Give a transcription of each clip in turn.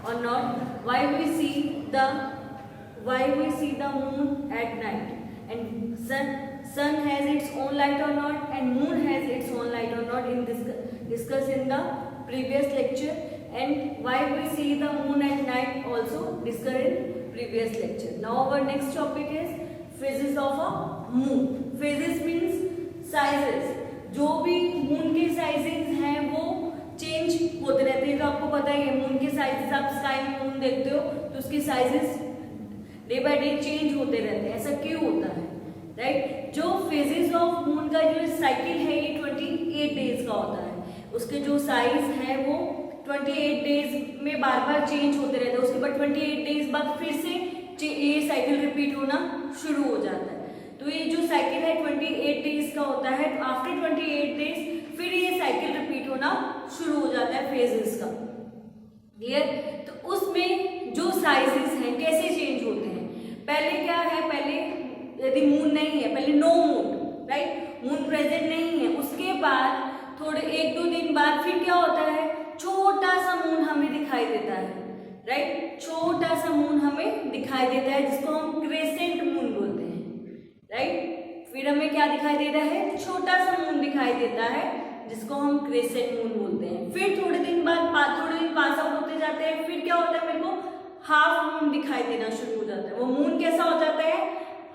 or not? Why we see the moon at night, and sun has its own light or not, and moon has its own light or not, in discuss in the previous lecture. And why we see the moon at night also discussed in previous lecture. Now our next topic is phases of a moon. Phases means sizes. जो भी moon के sizes हैं वो change होते रहते हैं, तो आपको पता ही है मून के साइजेस, आप स्काई में मून देखते हो तो उसके sizes day by day change होते रहते हैं। ऐसा क्यों होता है, राइट? जो फेजेस ऑफ मून का जो साइकिल है ये 28 डेज का होता है। उसके जो साइज है वो 28 डेज में बार बार चेंज होते रहते हैं। उसके बाद 28 डेज बाद फिर से ये साइकिल रिपीट होना शुरू हो जाता है। तो ये जो साइकिल है 28 डेज का होता है। तो आफ्टर 28 डेज फिर ये साइकिल रिपीट होना शुरू हो जाता है फेजेस का। क्लियर? तो उसमें जो साइजेस हैं कैसे चेंज होते हैं? पहले क्या है, पहले यदि मून नहीं है, पहले no moon, right, moon present नहीं है, उसके बाद थोड़े 1-2 दिन बाद फिर क्या होता है, छोटा सा मून हमें दिखाई देता है, राइट, छोटा सा मून हमें दिखाई देता है जिसको हम क्रेसेंट मून बोलते हैं, राइट। फिर हमें क्या दिखाई देता है, छोटा सा मून दिखाई देता है जिसको हम क्रेसेंट मून बोलते हैं। फिर थोड़े दिन पास आउट होते जाते हैं, फिर क्या होता है, मेरे को हाफ मून दिखाई देना शुरू हो जाता है। वो मून कैसा हो जाता है,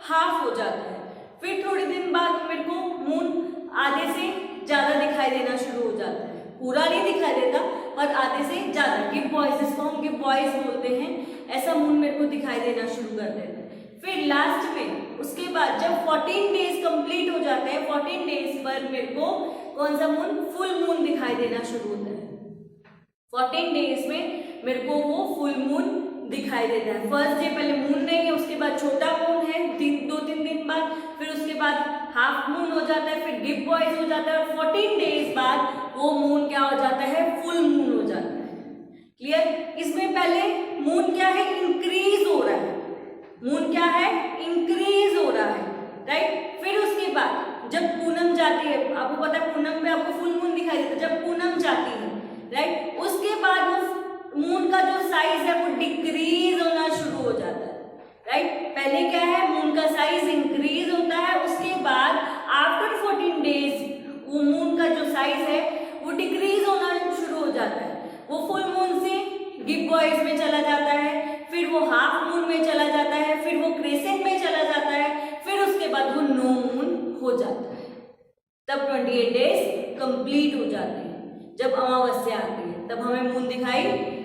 हाफ हो जाता है। फिर थोड़े दिन बाद मेरे को मून आधे से ज्यादा दिखाई देना शुरू हो जाता है, पूरा नहीं दिखाई देता पर आधे से ज्यादा, गिब बॉयज, जिसको हम गिब बॉयज बोलते हैं, ऐसा मून मेरे को दिखाई देना शुरू कर देता है। फिर लास्ट में उसके बाद जब 14 डेज कंप्लीट हो जाते हैं, 14 डेज पर मेरे को कौन सा मून, फुल मून दिखाई देना शुरू होता है। 14 डेज में मेरे को वो फुल मून दिखाई देता है। फर्स्ट डे पहले मून नहीं है, उसके बाद छोटा मून है 2-3 दिन बाद, फिर उसके बाद हाफ मून हो जाता है, फिर गिब बॉयज हो जाता है, और 14 डेज बाद वो मून क्या हो जाता है, फुल मून हो जाता है। क्लियर? इसमें पहले मून क्या है, इंक्रीज हो रहा है, मून क्या है, इंक्रीज हो रहा है, राइट। फिर उसके बाद जब पूनम जाती है, आपको पता है पूनम में आपको फुल मून दिखाई देता है, जब पूनम जाती है, राइट, उसके बाद वो मून का जो साइज है वो डिक्रीज होना शुरू हो जाता है, राइट। पहले क्या है, मून का साइज इंक्रीज होता है, उसके बाद आफ्टर 14 डेज वो मून का जो साइज है वो डिक्रीज होना शुरू हो जाता है। वो फुल मून से गिब बॉयज में चला जाता है, फिर वो हाफ मून में चला जाता है, फिर वो क्रेसेंट में चला जाता है, फिर उसके बाद वो नो मून हो जाता है। तब 28 डेज कंप्लीट हो जाते हैं। जब अमावस्या आती है तब हमें मून दिखाई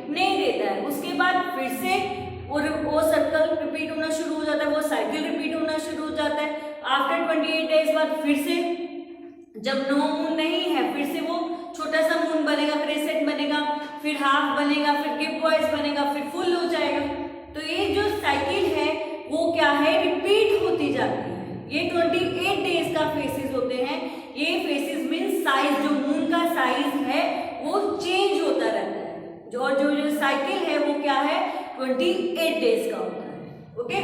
नहीं देता है। उसके बाद फिर से वो सर्कल रिपीट होना शुरू हो जाता है, वो साइकिल रिपीट होना शुरू हो जाता है। आफ्टर 28 डेज बाद फिर से जब नो मून नहीं है, फिर से वो छोटा सा मून बनेगा, क्रेसेंट बनेगा, फिर हाफ बनेगा, फिर गिब बॉयज बनेगा, फिर फुल हो जाएगा। तो ये जो साइकिल है वो क्या है, रिपीट होती जाती है। ये 28 डेज का फेसेस होते हैं। ये फेसेस मीन साइज, जो मून का साइज है वो चेंज होता रहता है। जो साइकिल है वो क्या है, 28 डेज का होता है। ओके,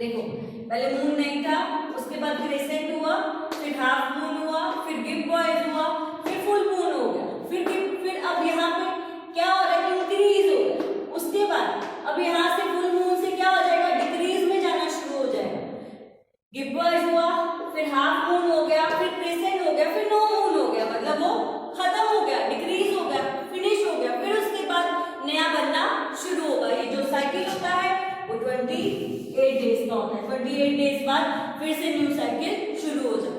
देखो पहले मून नहीं था, उसके बाद क्रेसेंट हुआ, फिर हाफ मून हुआ, फिर गिब बॉयज हुआ, फिर फुल मून हो गया, फिर अब यहाँ पे क्या हो रहा है, इंक्रीज हो रहा है। उसके बाद अब यहाँ से फुल मून से क्या हो जाएगा, डिक्रीज में जाना शुरू हो जाएगा। गिब बॉयज हुआ, फिर हाफ मून हो गया, फिर क्रेसेंट हो गया, फिर नो मून हो गया, मतलब वो खत्म हो गया, डिक्रीज हो गया, फिनिश हो गया। फिर उसके बाद नया बनना शुरू होगा। ये जो साइकिल होता है वो 28 डेज का होता है। 28 डेज बाद फिर से न्यू साइकिल शुरू हो जाता है।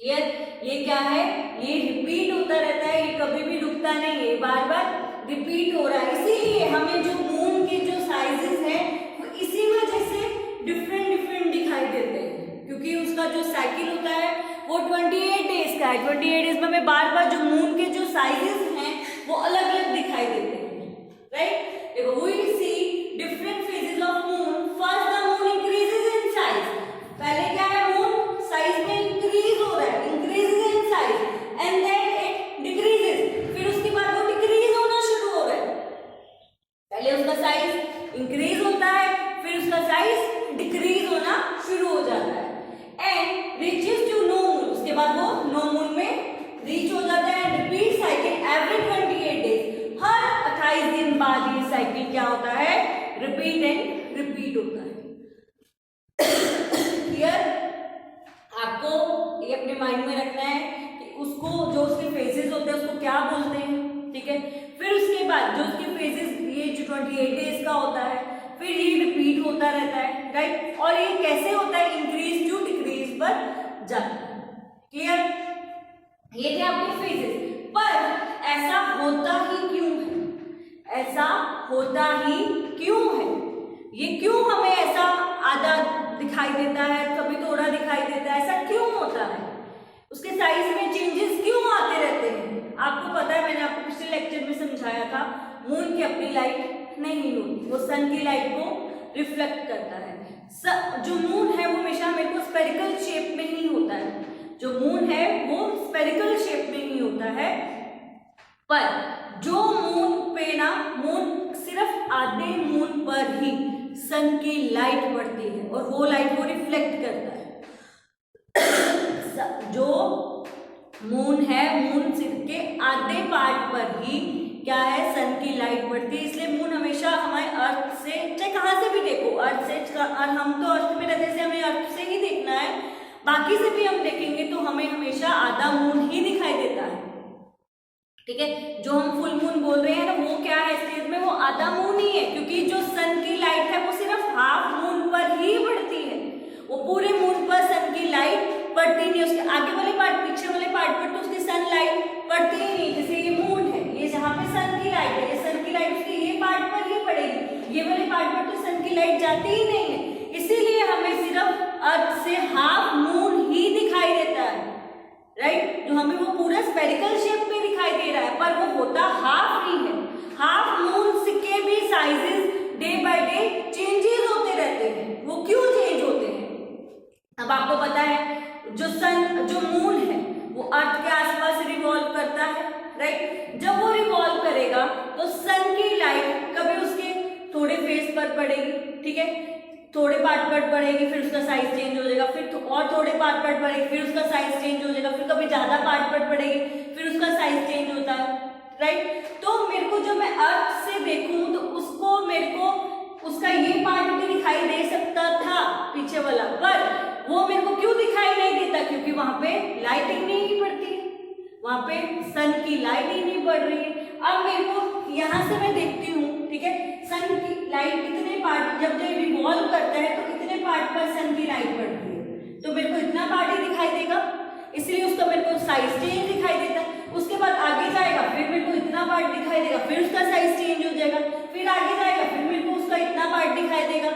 क्लियर? ये क्या है, ये रिपीट होता रहता है, ये कभी भी रुकता नहीं है, बार बार रिपीट हो रहा है। इसीलिए हमें जो मून के जो साइजेस हैं वो इसी वजह से डिफरेंट दिखाई देते हैं, क्योंकि उसका जो साइकिल होता है वो 28 डेज का है। 28 डेज में हमें बार बार जो मून के जो साइजेस हैं वो अलग अलग दिखाई देते हैं, राइट। देखो, we will see different phases of moon. First the moon increases in size. पहले क्या है, मून साइज में इंक्रीज हो रहा है, increases in size, and then it decreases. फिर उसके बाद वो डिक्रीज होना शुरू हो रहा है। पहले उसका साइज इंक्रीज होता है, फिर उसका साइज डिक्रीज होना शुरू हो जाता है, and reaches to no moon. उसके बाद वो नो मून में रीच हो जाता है। रिपीट साइकिल एवरी 28 डेज, हर 28 क्या होता है, रिपीट एंड रिपीट होता है। क्लियर? आपको ये अपने माइंड में रखना है कि उसको जो उसके फेजेस होते हैं उसको क्या बोलते हैं, ठीक है। फिर उसके बाद जो उसके फेजेस, ये जो 28 डेज का होता है, फिर ये रिपीट होता रहता है, राइट। और ये कैसे होता है, इंक्रीज टू डिक्रीज पर जाता है। क्लियर? ये थे आपके फेजेस। पर ऐसा होता ही क्यों है, ऐसा होता ही क्यों है, ये क्यों हमें ऐसा आधा दिखाई देता है, कभी थोड़ा दिखाई देता है, ऐसा क्यों होता है, उसके साइज में चेंजेस क्यों आते रहते हैं? आपको पता है, मैंने आपको पिछले लेक्चर में समझाया था, मून की अपनी लाइट नहीं होती, वो सन की लाइट को रिफ्लेक्ट करता है। जो मून है वो हमेशा मेरे को स्फेरिकल शेप में ही होता है, जो मून है वो स्फेरिकल शेप में ही होता है। पर जो मून पे ना, मून सिर्फ आधे मून पर ही सन की लाइट पड़ती है और वो लाइट को रिफ्लेक्ट करता है। जो मून है, मून सिर्फ के आधे पार्ट पर ही क्या है, सन की लाइट पड़ती है। इसलिए मून हमेशा हमारे अर्थ से, चाहे कहाँ से भी देखो, अर्थ से, हम तो अर्थ में रहते हैं, हमें अर्थ से ही देखना है, बाकी से भी हम देखेंगे तो हमें हमेशा आधा मून ही दिखाई देता है, ठीक है। जो हम फुल मून बोल रहे हैं ना, वो क्या है स्टेज में, वो आधा मून ही है, क्योंकि जो सन की लाइट है वो सिर्फ हाफ मून पर ही पड़ती है, वो पूरे मून पर सन की लाइट पड़ती नहीं, उसके आगे वाले पार्ट, पीछे वाले पार्ट पर तो उसकी सन लाइट पड़ती ही नहीं। जैसे ये मून है, ये जहाँ पे सन की लाइट है, ये सन की लाइट उसके ये पार्ट पर ही पड़ेगी, ये वाले पार्ट पर तो सन की लाइट जाती ही नहीं है, इसीलिए हमें सिर्फ अर्थ से हाफ मून ही दिखाई देता है, राइट। जो हमें वो पूरा स्फेरिकल शेप में दिखाई दे रहा है, पर वो होता हाफ ही है। हाफ मून के भी sizes day by day changes होते रहते हैं। वो क्यों चेंज होते हैं? अब आपको पता है, जो मून है वो अर्थ के आसपास रिवॉल्व करता है, राइट। जब वो रिवॉल्व करेगा तो सन की लाइट कभी उसके थोड़े फेस पर पड़ेगी, ठीक है, थोड़े पार्ट पर पड़ेगी, फिर उसका साइज चेंज हो जाएगा, फिर और थोड़े पार्ट पर पड़ेगी, फिर उसका साइज चेंज हो जाएगा, फिर कभी ज्यादा पार्ट पर पड़ेगी, फिर उसका साइज चेंज होता है, राइट। तो मेरे को जब मैं अर्थ से देखूं तो उसको, मेरे को उसका ये पार्ट भी दिखाई दे सकता था पीछे वाला, पर वो मेरे को क्यों दिखाई नहीं देता? क्योंकि वहां पे लाइटिंग नहीं पड़ती, वहां पे सन की लाइट ही नहीं पड़ रही है। अब मेरे को यहाँ से मैं देखती हूँ, ठीक है, सन की लाइट इतने पार्ट, जब ये रिवॉल्व करता है तो इतने पार्ट पर सन की लाइट पड़ती है, तो मेरे को इतना पार्ट ही दिखाई देगा, इसलिए उसका मेरे को साइज चेंज दिखाई देता है। उसके बाद आगे जाएगा, फिर मेरे को इतना पार्ट दिखाई देगा, फिर उसका साइज चेंज हो जाएगा, फिर आगे जाएगा, फिर मेरे को उसका इतना पार्ट दिखाई देगा,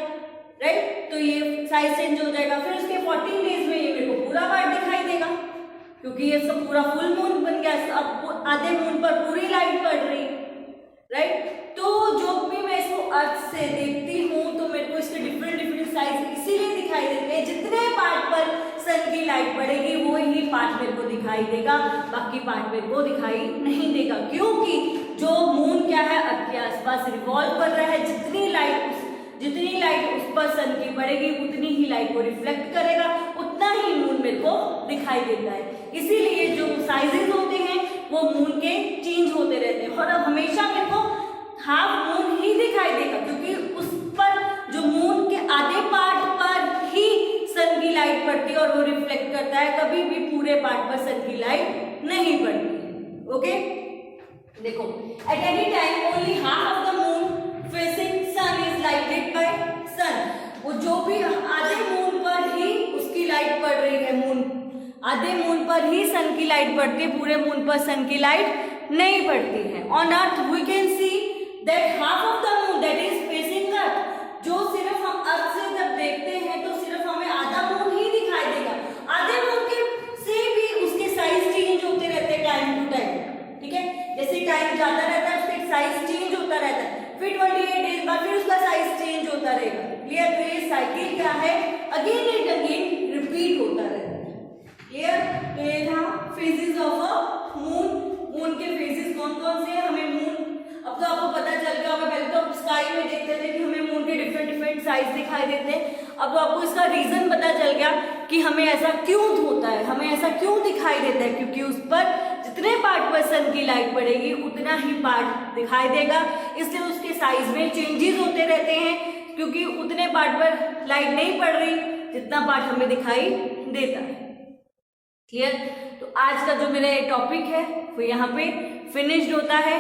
राइट। तो ये साइज चेंज हो जाएगा, फिर उसके 14 डेज में ये मेरे को पूरा पार्ट दिखाई देगा, क्योंकि ये सब पूरा फुल मून बन गया, अब आधे मून पर पूरी लाइट पड़ रही है, राइट। तो जो भी मैं इसको अर्थ से देखती हूँ तो मेरे को इसके डिफरेंट साइज इसीलिए दिखाई देते हैं, जितने पार्ट पर सन की लाइट पड़ेगी वो ही पार्ट मेरे को दिखाई देगा, बाकी पार्ट मेरे को दिखाई नहीं देगा, क्योंकि जो मून क्या है, अर्थ के आसपास रिवॉल्व कर रहा है, जितनी लाइट उस पर सन की पड़ेगी उतनी ही लाइट को रिफ्लेक्ट करेगा, उतना ही मून मेरे को दिखाई देता है। इसीलिए जो साइजेस होते हैं वो मून के चेंज होते रहते हैं, और अब हमेशा मेरे को हाफ मून ही दिखाई देगा, क्योंकि उस पर जो मून के आधे पार्ट पर ही सन की लाइट पड़ती है और वो रिफ्लेक्ट करता है, कभी भी पूरे पार्ट पर सन की लाइट नहीं पड़ती है। ओके, देखो, at any time only half of the moon facing sun is lighted by sun. वो जो भी आधे मून पर ही उसकी लाइट पड़ रही है, मून आधे मून पर ही सन की लाइट पड़ती है, पूरे मून पर सन की लाइट नहीं पड़ती है। On earth we can see that half of the moon that is facing earth. जो सिर्फ हम अर्थ से जब देखते हैं तो सिर्फ हमें आधा मून ही दिखाई देगा, आधे मून के से भी उसके साइज चेंज होते रहते हैं टाइम टू टाइम, ठीक है। जैसे टाइम जाता रहता है उसका साइज चेंज होता रहता है, फिर 28 डेज बाद फिर उसका साइज चेंज होता रहेगा। क्लियर? तो ये साइकिल क्या है, अगेन एंड अगेन रिपीट होता रहता है। क्लियर? तो ये था phases of a moon. Moon के फेजेस कौन कौन से हैं? हमें मून, अब तो आपको पता चल गया होगा, पहले तो आप स्काई में देखते थे कि हमें मून के डिफरेंट साइज दिखाई देते हैं, अब तो आपको इसका रीजन पता चल गया कि हमें ऐसा क्यों होता है, हमें ऐसा क्यों दिखाई देता है, क्योंकि उस पर जितने पार्ट पर सन की लाइट पड़ेगी उतना ही पार्ट दिखाई देगा, इसलिए उसके साइज में चेंजेस होते रहते हैं, क्योंकि उतने पार्ट पर लाइट नहीं पड़ रही जितना पार्ट हमें दिखाई देता है। क्लियर? तो आज का जो मेरा ये टॉपिक है वो यहाँ पे फिनिश्ड होता है।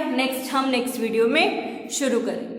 हम नेक्स्ट वीडियो में शुरू करेंगे।